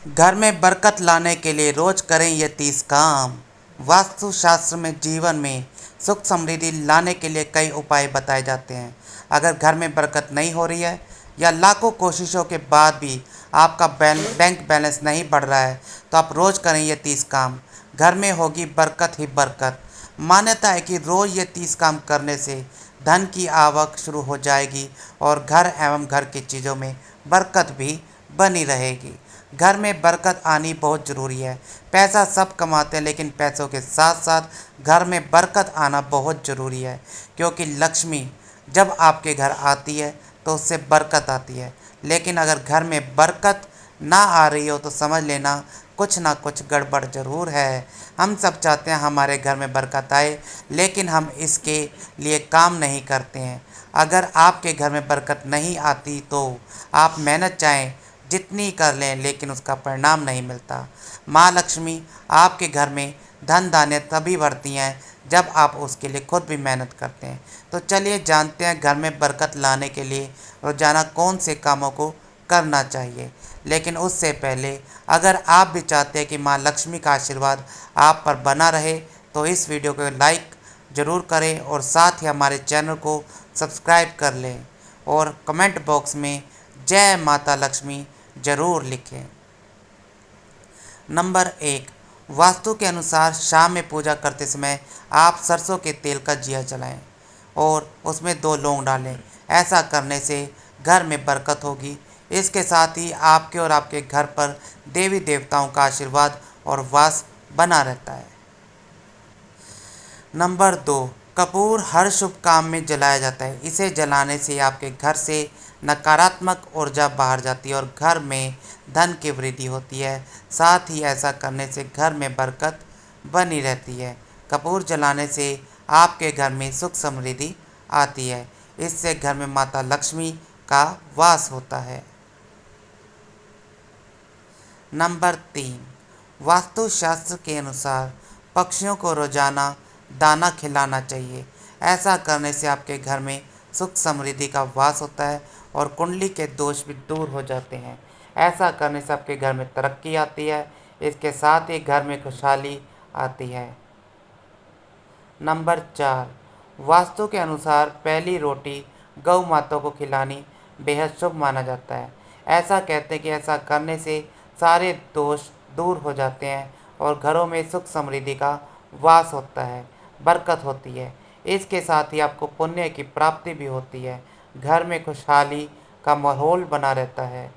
घर में बरकत लाने के लिए रोज करें ये 30 काम। वास्तुशास्त्र में जीवन में सुख समृद्धि लाने के लिए कई उपाय बताए जाते हैं। अगर घर में बरकत नहीं हो रही है या लाखों कोशिशों के बाद भी आपका बैंक बैलेंस नहीं बढ़ रहा है तो आप रोज करें ये 30 काम। घर में होगी बरकत ही बरकत। मान्यता है कि रोज ये 30 काम करने से धन की आवक शुरू हो जाएगी और घर एवं घर की चीज़ों में बरकत भी बनी रहेगी। घर में बरकत आनी बहुत ज़रूरी है। पैसा सब कमाते हैं लेकिन पैसों के साथ साथ घर में बरकत आना बहुत ज़रूरी है, क्योंकि लक्ष्मी जब आपके घर आती है तो उससे बरकत आती है। लेकिन अगर घर में बरकत ना आ रही हो तो समझ लेना कुछ ना कुछ गड़बड़ ज़रूर है। हम सब चाहते हैं हमारे घर में बरकत आए, लेकिन हम इसके लिए काम नहीं करते हैं। अगर आपके घर में बरकत नहीं आती तो आप मेहनत चाहें जितनी कर लें लेकिन उसका परिणाम नहीं मिलता। माँ लक्ष्मी आपके घर में धन धान्य तभी भरती हैं जब आप उसके लिए खुद भी मेहनत करते हैं। तो चलिए जानते हैं घर में बरकत लाने के लिए रोज़ाना कौन से कामों को करना चाहिए। लेकिन उससे पहले अगर आप भी चाहते हैं कि माँ लक्ष्मी का आशीर्वाद आप पर बना रहे तो इस वीडियो को लाइक ज़रूर करें और साथ ही हमारे चैनल को सब्सक्राइब कर लें और कमेंट बॉक्स में जय माता लक्ष्मी ज़रूर लिखें। नंबर 1, वास्तु के अनुसार शाम में पूजा करते समय आप सरसों के तेल का दिया जलाएं और उसमें 2 लौंग डालें। ऐसा करने से घर में बरकत होगी। इसके साथ ही आपके और आपके घर पर देवी देवताओं का आशीर्वाद और वास बना रहता है। नंबर 2, कपूर हर शुभ काम में जलाया जाता है। इसे जलाने से आपके घर से नकारात्मक ऊर्जा बाहर जाती है और घर में धन की वृद्धि होती है। साथ ही ऐसा करने से घर में बरकत बनी रहती है। कपूर जलाने से आपके घर में सुख समृद्धि आती है। इससे घर में माता लक्ष्मी का वास होता है। नंबर 3, वास्तुशास्त्र के अनुसार पक्षियों को रोजाना दाना खिलाना चाहिए। ऐसा करने से आपके घर में सुख समृद्धि का वास होता है और कुंडली के दोष भी दूर हो जाते हैं। ऐसा करने से आपके घर में तरक्की आती है। इसके साथ ही घर में खुशहाली आती है। नंबर 4, वास्तु के अनुसार पहली रोटी गौ माता को खिलानी बेहद शुभ माना जाता है। ऐसा कहते हैं कि ऐसा करने से सारे दोष दूर हो जाते हैं और घरों में सुख समृद्धि का वास होता है, बरकत होती है। इसके साथ ही आपको पुण्य की प्राप्ति भी होती है। घर में खुशहाली का माहौल बना रहता है।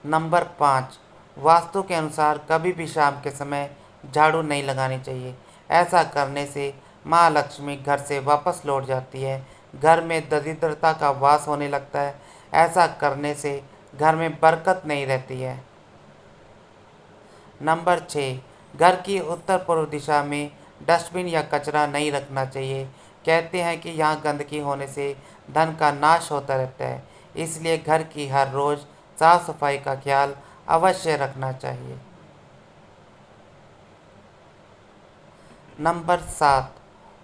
नंबर 5, वास्तु के अनुसार कभी भी शाम के समय झाड़ू नहीं लगानी चाहिए। ऐसा करने से माँ लक्ष्मी घर से वापस लौट जाती है। घर में दरिद्रता का वास होने लगता है। ऐसा करने से घर में बरकत नहीं रहती है। नंबर 6, घर की उत्तर पूर्व दिशा में डस्टबिन या कचरा नहीं रखना चाहिए। कहते हैं कि यहाँ गंदगी होने से धन का नाश होता रहता है। इसलिए घर की हर रोज़ साफ सफाई का ख्याल अवश्य रखना चाहिए। नंबर 7,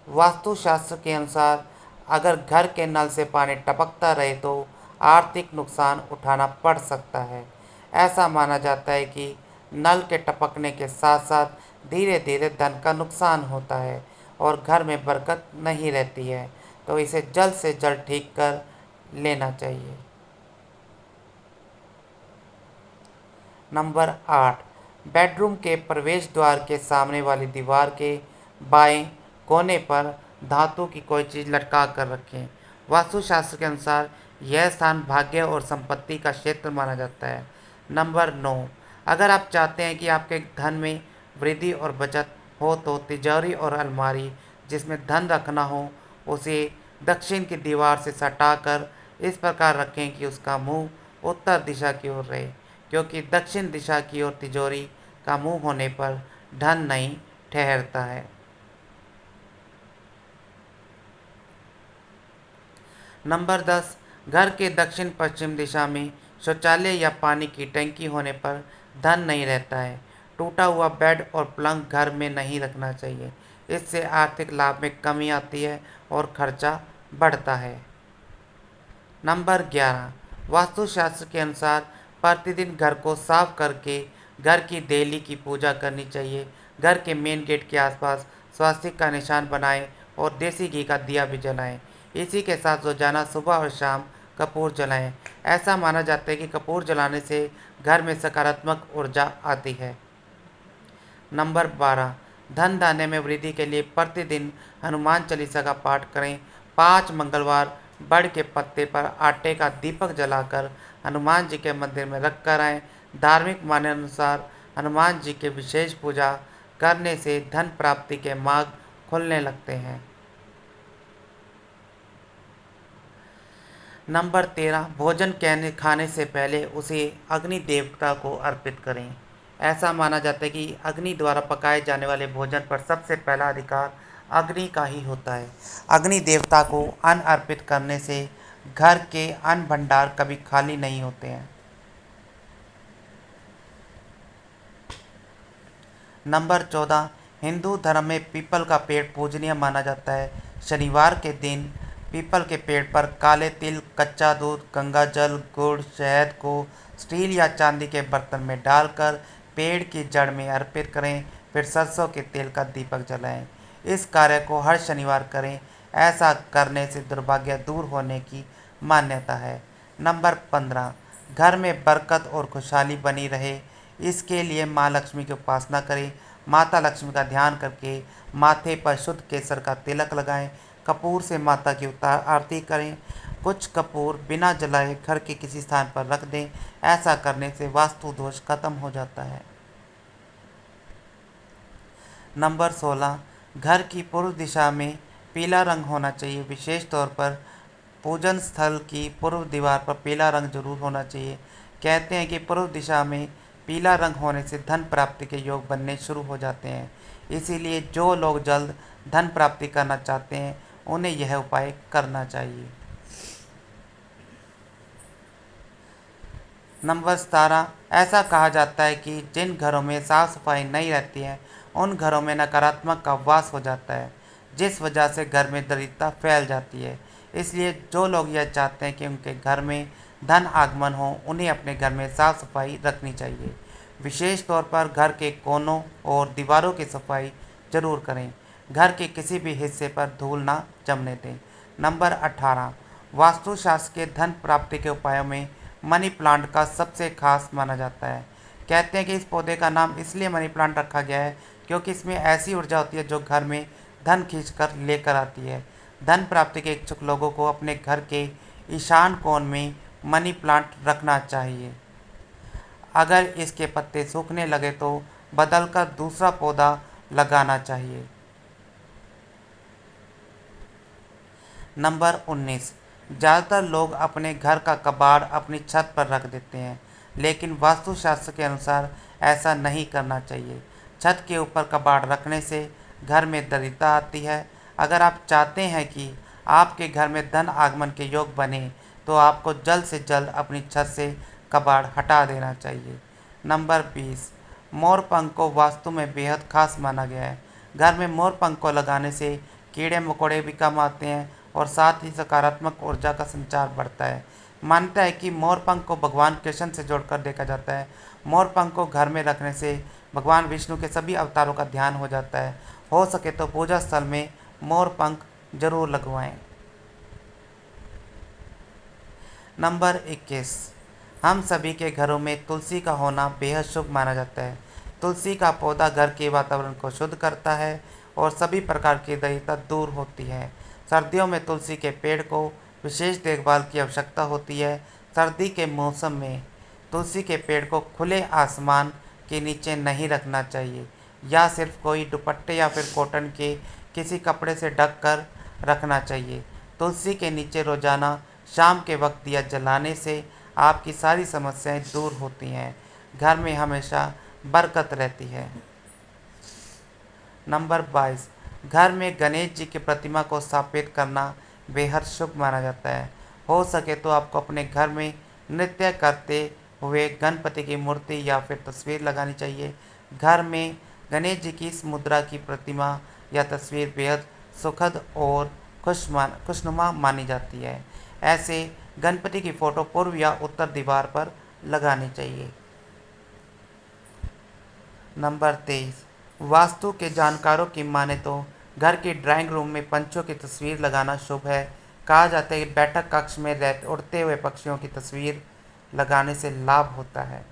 वास्तुशास्त्र के अनुसार अगर घर के नल से पानी टपकता रहे तो आर्थिक नुकसान उठाना पड़ सकता है। ऐसा माना जाता है कि नल के टपकने के साथ साथ धीरे धीरे धन का नुकसान होता है और घर में बरकत नहीं रहती है, तो इसे जल्द से जल्द ठीक कर लेना चाहिए। नंबर 8, बेडरूम के प्रवेश द्वार के सामने वाली दीवार के बाएं कोने पर धातु की कोई चीज़ लटका कर रखें। वास्तुशास्त्र के अनुसार यह स्थान भाग्य और संपत्ति का क्षेत्र माना जाता है। नंबर 9, अगर आप चाहते हैं कि आपके धन में वृद्धि और बचत हो तो तिजोरी और अलमारी जिसमें धन रखना हो उसे दक्षिण की दीवार से सटाकर इस प्रकार रखें कि उसका मुंह उत्तर दिशा की ओर रहे, क्योंकि दक्षिण दिशा की ओर तिजोरी का मुंह होने पर धन नहीं ठहरता है। नंबर 10, घर के दक्षिण पश्चिम दिशा में शौचालय या पानी की टंकी होने पर धन नहीं रहता है। टूटा हुआ बेड और पलंग घर में नहीं रखना चाहिए। इससे आर्थिक लाभ में कमी आती है और खर्चा बढ़ता है। नंबर 11, वास्तुशास्त्र के अनुसार प्रतिदिन घर को साफ करके घर की देली की पूजा करनी चाहिए। घर के मेन गेट के आसपास स्वास्तिक का निशान बनाएं और देसी घी का दिया भी जलाएं। इसी के साथ रोजाना सुबह और शाम कपूर जलाएं। ऐसा माना जाता है कि कपूर जलाने से घर में सकारात्मक ऊर्जा आती है। नंबर 12, धन धान्य में वृद्धि के लिए प्रतिदिन हनुमान चालीसा का पाठ करें। 5 मंगलवार बड़ के पत्ते पर आटे का दीपक जलाकर हनुमान जी के मंदिर में रख कर आएँ। धार्मिक मान्य अनुसार हनुमान जी की विशेष पूजा करने से धन प्राप्ति के मार्ग खुलने लगते हैं। नंबर 13, भोजन खाने से पहले उसे अग्नि देवता को अर्पित करें। ऐसा माना जाता है कि अग्नि द्वारा पकाए जाने वाले भोजन पर सबसे पहला अधिकार अग्नि का ही होता है। अग्नि देवता को अन्न अर्पित करने से घर के अन्न भंडार कभी खाली नहीं होते हैं। नंबर 14, हिंदू धर्म में पीपल का पेड़ पूजनीय माना जाता है। शनिवार के दिन पीपल के पेड़ पर काले तिल, कच्चा दूध, गंगा जल, गुड़, शहद को स्टील या चांदी के बर्तन में डालकर पेड़ की जड़ में अर्पित करें। फिर सरसों के तेल का दीपक जलाएं। इस कार्य को हर शनिवार करें। ऐसा करने से दुर्भाग्य दूर होने की मान्यता है। नंबर 15, घर में बरकत और खुशहाली बनी रहे इसके लिए माँ लक्ष्मी की उपासना करें। माता लक्ष्मी का ध्यान करके माथे पर शुद्ध केसर का तिलक लगाएं। कपूर से माता की आरती करें। कुछ कपूर बिना जलाए घर के किसी स्थान पर रख दें। ऐसा करने से वास्तु दोष खत्म हो जाता है। नंबर 16, घर की पूर्व दिशा में पीला रंग होना चाहिए। विशेष तौर पर पूजन स्थल की पूर्व दीवार पर पीला रंग जरूर होना चाहिए। कहते हैं कि पूर्व दिशा में पीला रंग होने से धन प्राप्ति के योग बनने शुरू हो जाते हैं। इसीलिए जो लोग जल्द धन प्राप्ति करना चाहते हैं उन्हें यह उपाय करना चाहिए। नंबर 17, ऐसा कहा जाता है कि जिन घरों में साफ सफाई नहीं रहती है उन घरों में नकारात्मक का वास हो जाता है, जिस वजह से घर में दरिद्रता फैल जाती है। इसलिए जो लोग यह चाहते हैं कि उनके घर में धन आगमन हो उन्हें अपने घर में साफ सफाई रखनी चाहिए। विशेष तौर पर घर के कोनों और दीवारों की सफाई जरूर करें। घर के किसी भी हिस्से पर धूल ना जमने दें। नंबर 18, वास्तुशास्त्र के धन प्राप्ति के उपायों में मनी प्लांट का सबसे खास माना जाता है। कहते हैं कि इस पौधे का नाम इसलिए मनी प्लांट रखा गया है क्योंकि इसमें ऐसी ऊर्जा होती है जो घर में धन खींच कर लेकर आती है। धन प्राप्ति के इच्छुक लोगों को अपने घर के ईशान कोण में मनी प्लांट रखना चाहिए। अगर इसके पत्ते सूखने लगे तो बदलकर दूसरा पौधा लगाना चाहिए। नंबर 19, ज़्यादातर लोग अपने घर का कबाड़ अपनी छत पर रख देते हैं, लेकिन वास्तुशास्त्र के अनुसार ऐसा नहीं करना चाहिए। छत के ऊपर कबाड़ रखने से घर में दरिद्रता आती है। अगर आप चाहते हैं कि आपके घर में धन आगमन के योग बने तो आपको जल्द से जल्द अपनी छत से कबाड़ हटा देना चाहिए। नंबर 20, मोर पंख को वास्तु में बेहद खास माना गया है। घर में मोर पंख को लगाने से कीड़े मकोड़े भी कम आते हैं और साथ ही सकारात्मक ऊर्जा का संचार बढ़ता है। मानता है कि मोर पंख को भगवान कृष्ण से जोड़कर देखा जाता है। मोर पंख को घर में रखने से भगवान विष्णु के सभी अवतारों का ध्यान हो जाता है। हो सके तो पूजा स्थल में मोर पंख जरूर लगवाएं। नंबर 21, हम सभी के घरों में तुलसी का होना बेहद शुभ माना जाता है। तुलसी का पौधा घर के वातावरण को शुद्ध करता है और सभी प्रकार की दरिद्रता दूर होती है। सर्दियों में तुलसी के पेड़ को विशेष देखभाल की आवश्यकता होती है। सर्दी के मौसम में तुलसी के पेड़ को खुले आसमान के नीचे नहीं रखना चाहिए या सिर्फ कोई दुपट्टे या फिर कॉटन के किसी कपड़े से ढक कर रखना चाहिए। तुलसी के नीचे रोजाना शाम के वक्त दिया जलाने से आपकी सारी समस्याएं दूर होती हैं। घर में हमेशा बरकत रहती है। नंबर 22, घर में गणेश जी की प्रतिमा को स्थापित करना बेहद शुभ माना जाता है। हो सके तो आपको अपने घर में नृत्य करते हुए गणपति की मूर्ति या फिर तस्वीर लगानी चाहिए। घर में गणेश जी की इस मुद्रा की प्रतिमा या तस्वीर बेहद सुखद और खुशनुमा मानी जाती है। ऐसे गणपति की फोटो पूर्व या उत्तर दीवार पर लगानी चाहिए। नंबर 23, वास्तु के जानकारों की माने तो घर की ड्राइंग रूम में पंछियों की तस्वीर लगाना शुभ है। कहा जाता है कि बैठक कक्ष में उड़ते हुए पक्षियों की तस्वीर लगाने से लाभ होता है।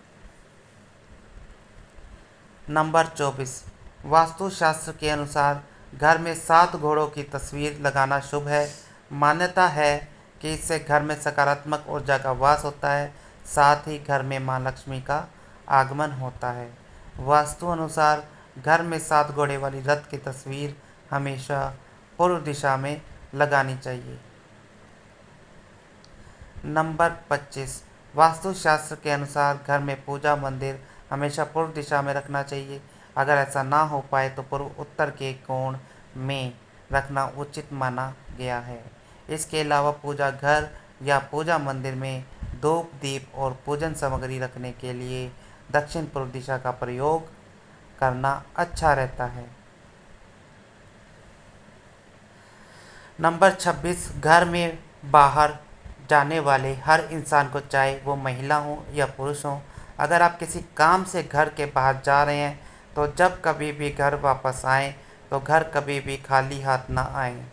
नंबर 24, वास्तुशास्त्र के अनुसार घर में 7 घोड़ों की तस्वीर लगाना शुभ है। मान्यता है कि इससे घर में सकारात्मक ऊर्जा का वास होता है, साथ ही घर में मां लक्ष्मी का आगमन होता है। वास्तु अनुसार घर में 7 घोड़े वाली रथ की तस्वीर हमेशा पूर्व दिशा में लगानी चाहिए। नंबर 25, वास्तुशास्त्र के अनुसार घर में पूजा मंदिर हमेशा पूर्व दिशा में रखना चाहिए। अगर ऐसा ना हो पाए तो पूर्व उत्तर के कोण में रखना उचित माना गया है। इसके अलावा पूजा घर या पूजा मंदिर में धूप, दीप और पूजन सामग्री रखने के लिए दक्षिण पूर्व दिशा का प्रयोग करना अच्छा रहता है। नंबर 26, घर में बाहर जाने वाले हर इंसान को, चाहे वो महिला हो या पुरुष हो, अगर आप किसी काम से घर के बाहर जा रहे हैं तो जब कभी भी घर वापस आएं तो घर कभी भी खाली हाथ ना आएं।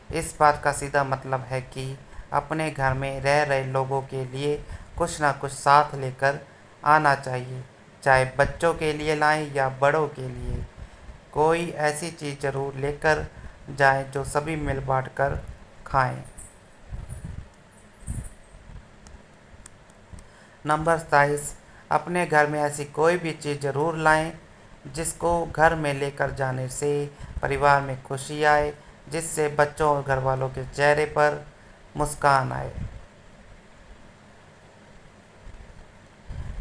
इस बात का सीधा मतलब है कि अपने घर में रह रहे लोगों के लिए कुछ ना कुछ साथ लेकर आना चाहिए, चाहे बच्चों के लिए लाएं या बड़ों के लिए। कोई ऐसी चीज़ ज़रूर लेकर जाएं जो सभी मिल बांट कर खाएं। नंबर 27, अपने घर में ऐसी कोई भी चीज़ ज़रूर लाएं जिसको घर में लेकर जाने से परिवार में खुशी आए, जिससे बच्चों और घर वालों के चेहरे पर मुस्कान आए।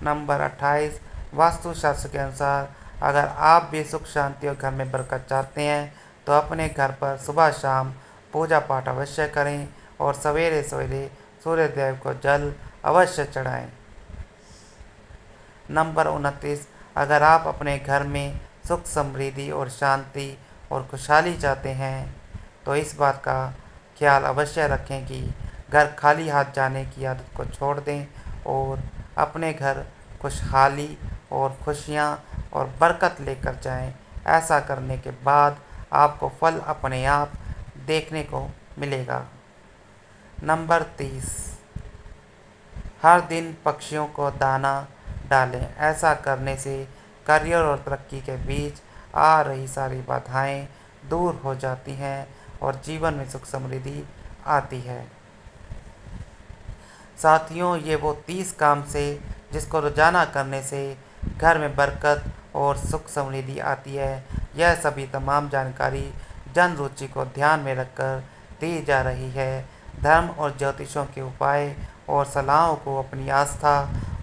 नंबर 28, वास्तुशास्त्र के अनुसार अगर आप भी सुख शांति और घर में बरकत चाहते हैं तो अपने घर पर सुबह शाम पूजा पाठ अवश्य करें और सवेरे सवेरे सूर्य देव को जल अवश्य चढ़ाएं। नंबर 29, अगर आप अपने घर में सुख समृद्धि और शांति और खुशहाली चाहते हैं तो इस बात का ख्याल अवश्य रखें कि घर खाली हाथ जाने की आदत को छोड़ दें और अपने घर खुशहाली और खुशियाँ और बरकत लेकर जाएं। ऐसा करने के बाद आपको फल अपने आप देखने को मिलेगा। नंबर 30, हर दिन पक्षियों को दाना डालें। ऐसा करने से करियर और तरक्की के बीच आ रही सारी बाधाएं दूर हो जाती हैं और जीवन में सुख समृद्धि आती है। साथियों, ये वो 30 काम से जिसको रोजाना करने से घर में बरकत और सुख समृद्धि आती है। यह सभी तमाम जानकारी जन रुचि को ध्यान में रखकर दी जा रही है। धर्म और ज्योतिषों के उपाय और सलाहों को अपनी आस्था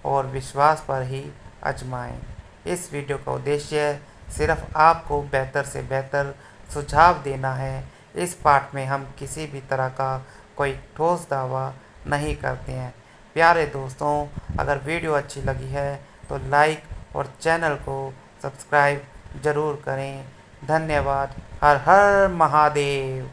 और विश्वास पर ही आजमाएं। इस वीडियो का उद्देश्य सिर्फ आपको बेहतर से बेहतर सुझाव देना है। इस पाठ में हम किसी भी तरह का कोई ठोस दावा नहीं करते हैं। प्यारे दोस्तों, अगर वीडियो अच्छी लगी है तो लाइक और चैनल को सब्सक्राइब ज़रूर करें। धन्यवाद। हर हर महादेव।